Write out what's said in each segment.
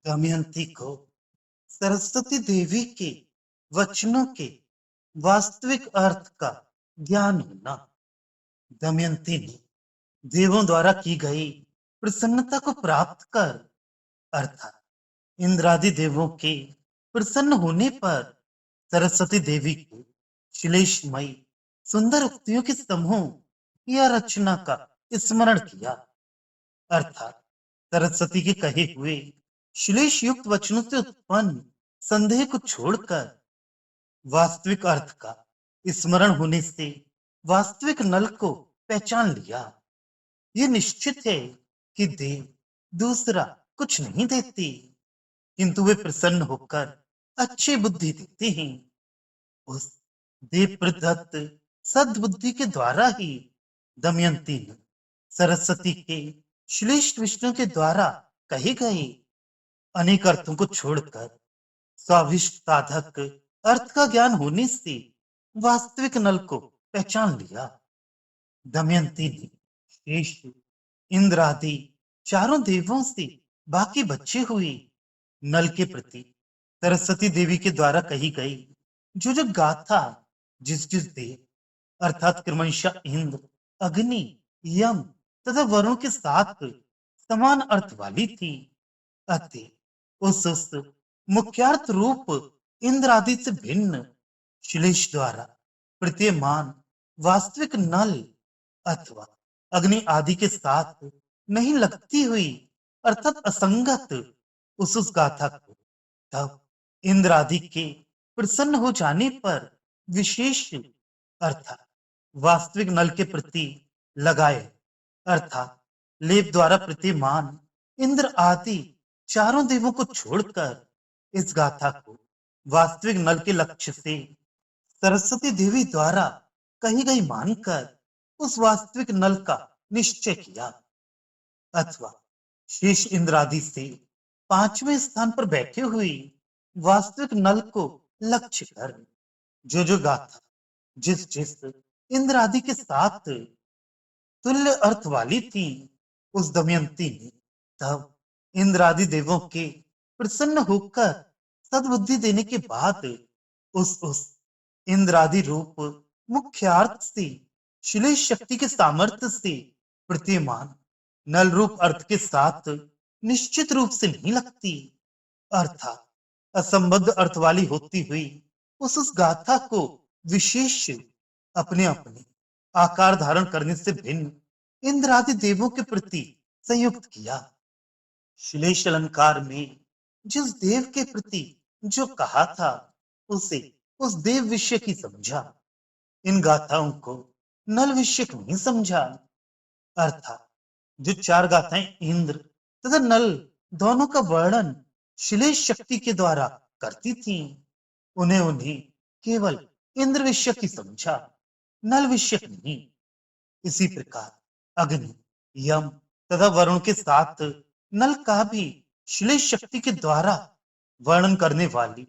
दमयंती को सरस्वती देवी के वचनों के वास्तविक अर्थ का ज्ञान होना। दमयंती ने देवों द्वारा की गई प्रसन्नता को प्राप्त कर, अर्थात इंद्रादि देवों के प्रसन्न होने पर सरस्वती देवी को श्लेषमयी सुंदर उक्तियों के समूह या रचना का स्मरण किया। अर्थात सरस्वती के कहे हुए श्लेष युक्त वचनों से उत्पन्न संदेह को छोड़कर वास्तविक अर्थ का स्मरण होने से वास्तविक नल को पहचान लिया। ये निश्चित है कि देव दूसरा कुछ नहीं देती, किंतु वे प्रसन्न होकर अच्छी बुद्धि देते हैं। उस देव प्रदत्त सद्बुद्धि के द्वारा ही दमयंती ने सरस्वती के श्लेष विष्णु के द्वारा कहे गए अनेक अर्थों को छोड़कर स्वाभिष्ट साधक अर्थ का ज्ञान होने से वास्तविक नल को पहचान लिया। दमयंती ने शेष, इंद्र आदि चारों देवों से बाकी बचे हुए नल के प्रति सरस्वती देवी के द्वारा कही गई जो गाथा जिस देव अर्थात क्रमशः इंद्र, अग्नि, यम तथा वरुण के साथ समान अर्थ वाली थी, अतः उस मुख्यार्थ रूप इंद्र आदि से भिन्न श्लेष द्वारा प्रतीयमान वास्तविक नल अथवा अग्नि आदि के साथ नहीं लगती हुई अर्थात असंगत उस गाथा को तब इंद्र आदि के प्रसन्न हो जाने पर विशेष अर्थात वास्तविक नल के प्रति लगाए अर्थात लेप द्वारा प्रतिमान इंद्र आदि चारों देवों को छोड़कर इस गाथा को वास्तविक नल के लक्ष्य से सरस्वती देवी द्वारा कही गई मानकर उस वास्तविक नल का निश्चय किया, अथवा शेष इंद्र आदि से पांचवें स्थान पर बैठे हुए वास्तविक नल को लक्ष्य कर जो गाथा जिस इंद्र आदि के साथ तुल्य अर्थ वाली थी, उस दमयंती ने तब इंद्र आदि देवों के प्रसन्न होकर सद्बुद्धि देने के बाद उस इंद्र आदि रूप मुख्यार्थ से श्लेष शक्ति के सामर्थ्य से प्रतिमान नल रूप अर्थ के साथ निश्चित रूप से नहीं लगती, अर्थात असंबद्ध अर्थ वाली होती हुई उस गाथा को विशेष अपने अपने आकार धारण करने से भिन्न इंद्र आदि देवों के प्रति संयुक्त किया। श्लेष अलंकार में जिस देव के प्रति जो कहा था उसे उस देव विषय की समझा, इन गाथाओं को नल विषय नहीं समझा, अर्थात जो चार गाथाएं इंद्र तथा नल दोनों का वर्णन श्लेष शक्ति के द्वारा करती थी, उन्हें केवल इंद्र विषय की समझा, नल विषय नहीं। इसी प्रकार अग्नि, यम तथा वरुण के साथ नल का भी श्लेष शक्ति के द्वारा वर्णन करने वाली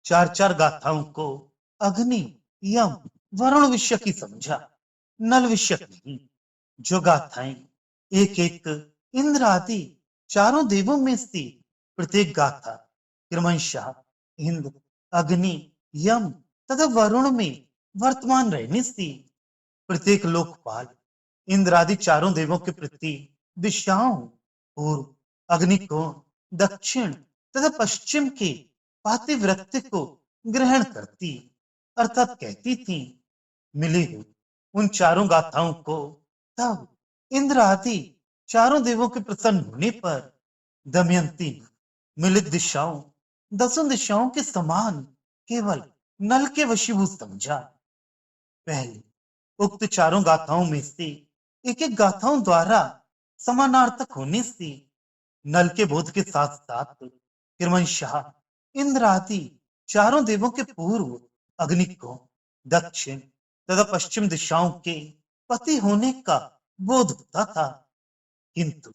चार चार गाथाओं को अग्नि, यम, वरुण विषय की समझा, नल विषय नहीं। जो गाथाएं एक एक इंद्र आदि चारों देवों में से प्रत्येक गाथा क्रमशः इंद्र, अग्नि, यम तथा वरुण में वर्तमान रहने से प्रत्येक लोकपाल इंद्र आदि चारों देवों के प्रति दिशाओं पूर्व, अग्निकोण, दक्षिण तथा पश्चिम के पातिव्रत्य को ग्रहण करती, अर्थात कहती थी। मिली हुई उन चारों गाथाओं को तब इंद्र आदि चारों देवों के प्रसन्न होने पर दमयंती मिलित दिशाओं दसों दिशाओं के समान केवल नल के वशीभूत समझा। पहले उक्त चारों गाथाओं में से एक एक गाथाओं द्वारा समानार्थक होने से नल के बोध के साथ साथ क्रमशः इंद्र आदि चारों देवों के पूर्व, अग्नि को दक्षिण तथा पश्चिम दिशाओं के पति होने का बोध होता था, किंतु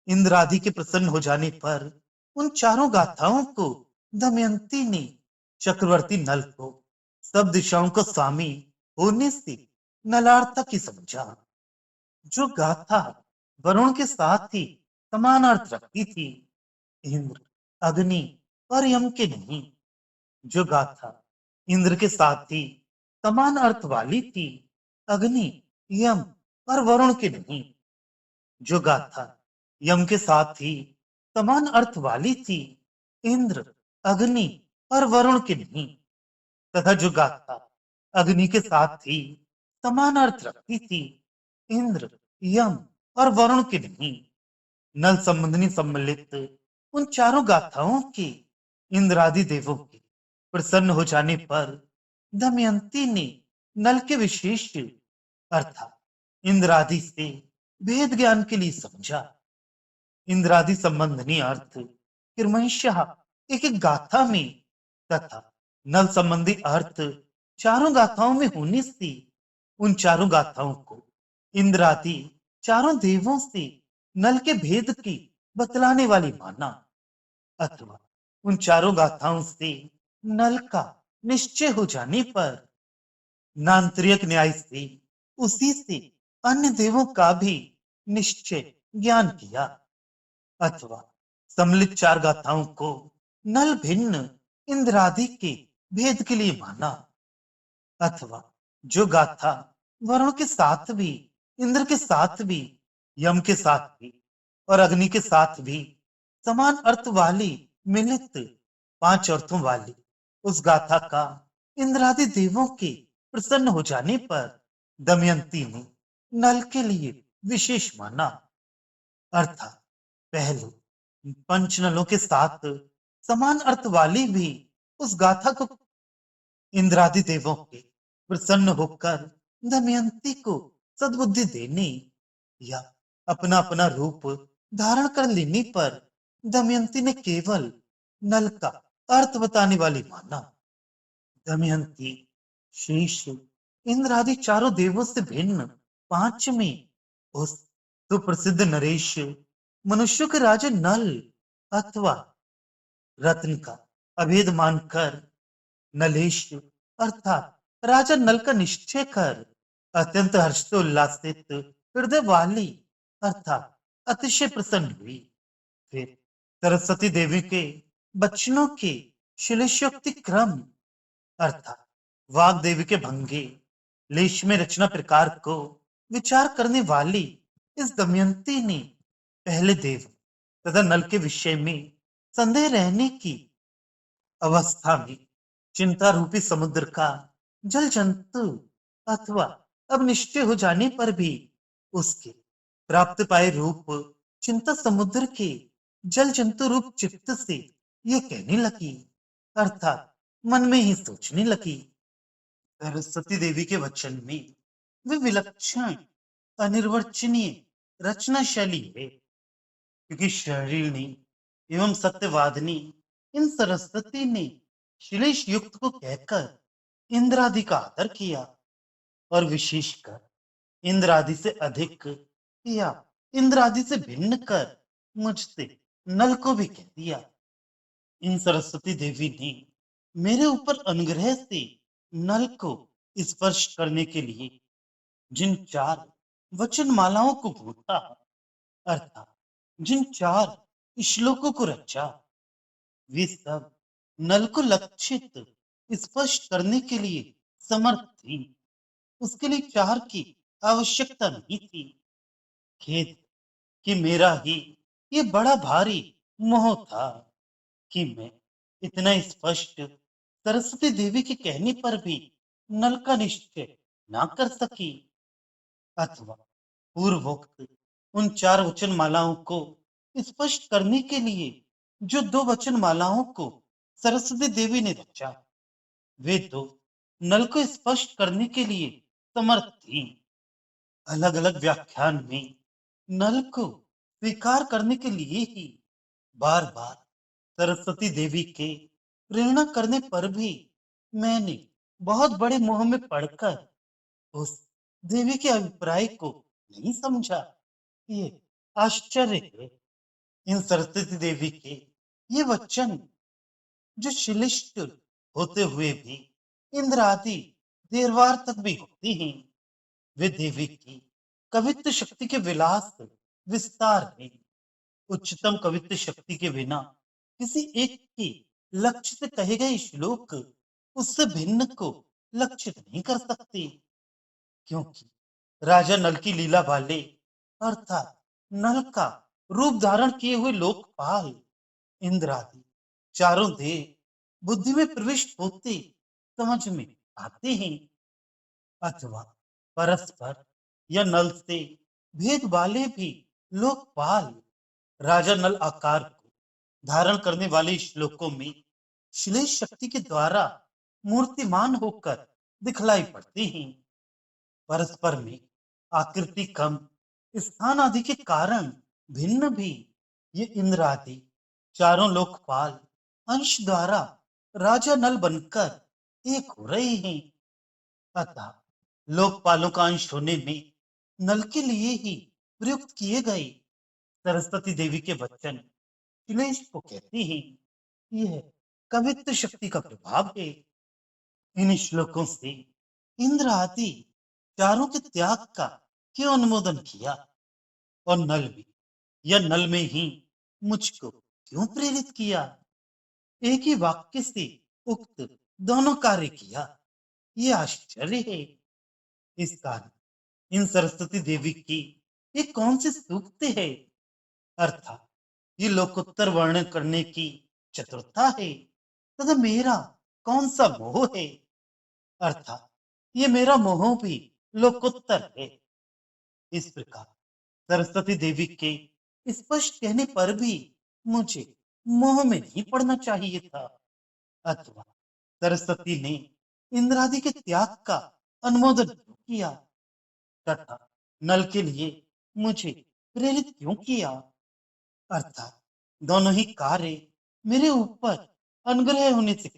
इंद्र आदि के प्रसन्न हो जाने पर उन चारों गाथाओं को दमयंती ने चक्रवर्ती नल को सब दिशाओं का स्वामी होने से नलार्थक ही समझा। जो गाथा वरुण के साथ ही समान अर्थ रखती थी, इंद्र, अग्नि और यम के नहीं। जो गाथा इंद्र के साथ ही समान अर्थ वाली थी, अग्नि, यम और वरुण के नहीं। जो गाथा यम के साथ ही समान अर्थ वाली थी, इंद्र, अग्नि और वरुण की नहीं। तथा जो गाथा अग्नि के साथ ही समान अर्थ रखती थी, इंद्र, यम और वरुण की नहीं। नल संबंधी सम्मिलित उन चारों गाथाओं के इंद्रादि देवों के प्रसन्न हो जाने पर दमयंती ने नल के विशेष अर्थात इंद्रादि से भेद ज्ञान के लिए समझा। इंद्रादि संबंधनी अर्थ क्रमशः एक एक गाथा में तथा नल संबंधी अर्थ चारों गाथाओं में होने से उन चारों गाथाओं को इंद्रादि चारों देवों से नल के भेद की बतलाने वाली माना, अथवा उन चारों गाथाओं से नल का निश्चय हो जाने पर नांत्रिक न्याय से उसी से अन्य देवों का भी निश्चय ज्ञान किया, अथवा सम्मिलित चार गाथाओं को नल भिन्न इंद्रादि के भेद के लिए माना, अथवा जो गाथा वरुण के साथ भी, इंद्र के साथ भी, यम के साथ भी और अग्नि के साथ भी समान अर्थ वाली मिलित पांच अर्थों वाली उस गाथा का इंद्रादि देवों के प्रसन्न हो जाने पर दमयंती ने नल के लिए विशेष माना, अर्थात पहले पंचनलों के साथ समान अर्थ वाली भी उस गाथा को इंद्रादि देवों के प्रसन्न होकर दमयंती को सद्बुद्धि देने या अपना अपना रूप धारण कर लेने पर दमयंती ने केवल नल का अर्थ बताने वाली माना। दमयंती शेष इंद्रादि चारों देवों से भिन्न पांच में उस सुप्रसिद्ध नरेश मनुष्यों के राजा नल अथवा रत्न का अभेद मानकर नलेश अर्थात राजा नल का निश्चय कर अत्यंत हर्षोल्लासित हृदय वाली अर्थात अतिशय प्रसन्न हुई। फिर सरस्वती देवी के बचनों के शिलेशोक्ति क्रम अर्थात वाग देवी के भंगे लेश में रचना प्रकार को विचार करने वाली इस दमयंती ने पहले देव तथा नल के विषय में संदेह रहने की अवस्था में चिंता रूपी समुद्र का जल जंतु अथवा अब निश्चय हो जाने पर भी उसके प्राप्त पाए रूप चिंता समुद्र के जल जंतु रूप चित्त से ये कहने लगी, अर्थात मन में ही सोचने लगी। सरस्वती देवी के वचन में वे विलक्षण अनिर्वचनीय रचना शैली है, क्योंकि शरीरनी एवं सत्यवादिनी इन सरस्वती ने श्लेष युक्त को कहकर इंद्रादि का आदर किया और विशेषकर इंद्रादि से अधिक या इंद्रादि से भिन्न कर मुझसे नल को भी कह दिया। इन सरस्वती देवी ने मेरे ऊपर अनुग्रह से नल को स्पर्श करने के लिए जिन चार वचन मालाओं को घोटा अर्थात जिन चार श्लोकों को रचा वे सब नल को लक्षित स्पष्ट करने के लिए समर्थ थी। उसके लिए चार की आवश्यकता नहीं थी। खेद कि मेरा ही ये बड़ा भारी मोह था कि मैं इतना स्पष्ट सरस्वती देवी के कहने पर भी नल का निश्चय ना कर सकी, अथवा पूर्वोक्त उन चार वचन मालाओं को स्पष्ट करने के लिए जो दो वचन मालाओं को सरस्वती देवी ने रचा वे दो नल को स्पष्ट करने के लिए समर्थ थी। अलग अलग व्याख्यान में नल को स्वीकार करने के लिए ही बार बार सरस्वती देवी के प्रेरणा करने पर भी मैंने बहुत बड़े मोह में पड़कर उस देवी के अभिप्राय को नहीं समझा। ये आश्चर्य है। इन सरस्वती देवी के ये वचन जो श्लिष्ट होते हुए भी इंद्र आदि देरवार तक भी होती हैं, वे देवी की कवित्व शक्ति के विलास विस्तार है। उच्चतम कवित्व शक्ति के बिना किसी एक के लक्ष्य से कहे गए श्लोक उससे भिन्न को लक्षित नहीं कर सकते, क्योंकि राजा नल की लीला वाले अर्थात नल का रूप धारण किए हुए लोकपाल इंद्र आदि चारों देव बुद्धि में प्रविष्ट होते समझ में आते हैं, अथवा परस्पर या नल से भेद वाले भी लोकपाल राजा नल आकार को धारण करने वाले श्लोकों में श्लेष शक्ति के द्वारा मूर्तिमान होकर दिखलाई पड़ते हैं। परस्पर में आकृति कम स्थान आदि के कारण भिन्न भी ये इंद्र आदि चारों लोकपाल अंश द्वारा राजा नल बनकर एक हो रहे हैं। अतः लोकपालों का अंश होने में नल के लिए ही प्रयुक्त किए गए सरस्वती देवी के वचन श्लेष को कहते हैं। यह कवित्व शक्ति का प्रभाव है। इन श्लोकों से इंद्र आदि चारों के त्याग का क्यों अनुमोदन किया और नल भी या नल में ही मुझको क्यों प्रेरित किया, एक ही वाक्य से उक्त दोनों कार्य किया, ये आश्चर्य है। इस कारण इन सरस्वती देवी की ये कौन सी सूक्त है, अर्थात ये लोकोत्तर वर्णन करने की चतुरता है, तथा मेरा कौन सा मोह है, अर्थात ये मेरा मोह भी लोकोत्तर है। इस प्रकार सरस्वती देवी के स्पष्ट कहने पर भी मुझे मोह में नहीं पड़ना चाहिए था, अथवा सरस्वती ने इंद्रादि के त्याग का अनुमोदन क्यों किया तथा नल के लिए मुझे प्रेरित क्यों किया, अर्थात दोनों ही कार्य मेरे ऊपर अनुग्रह होने से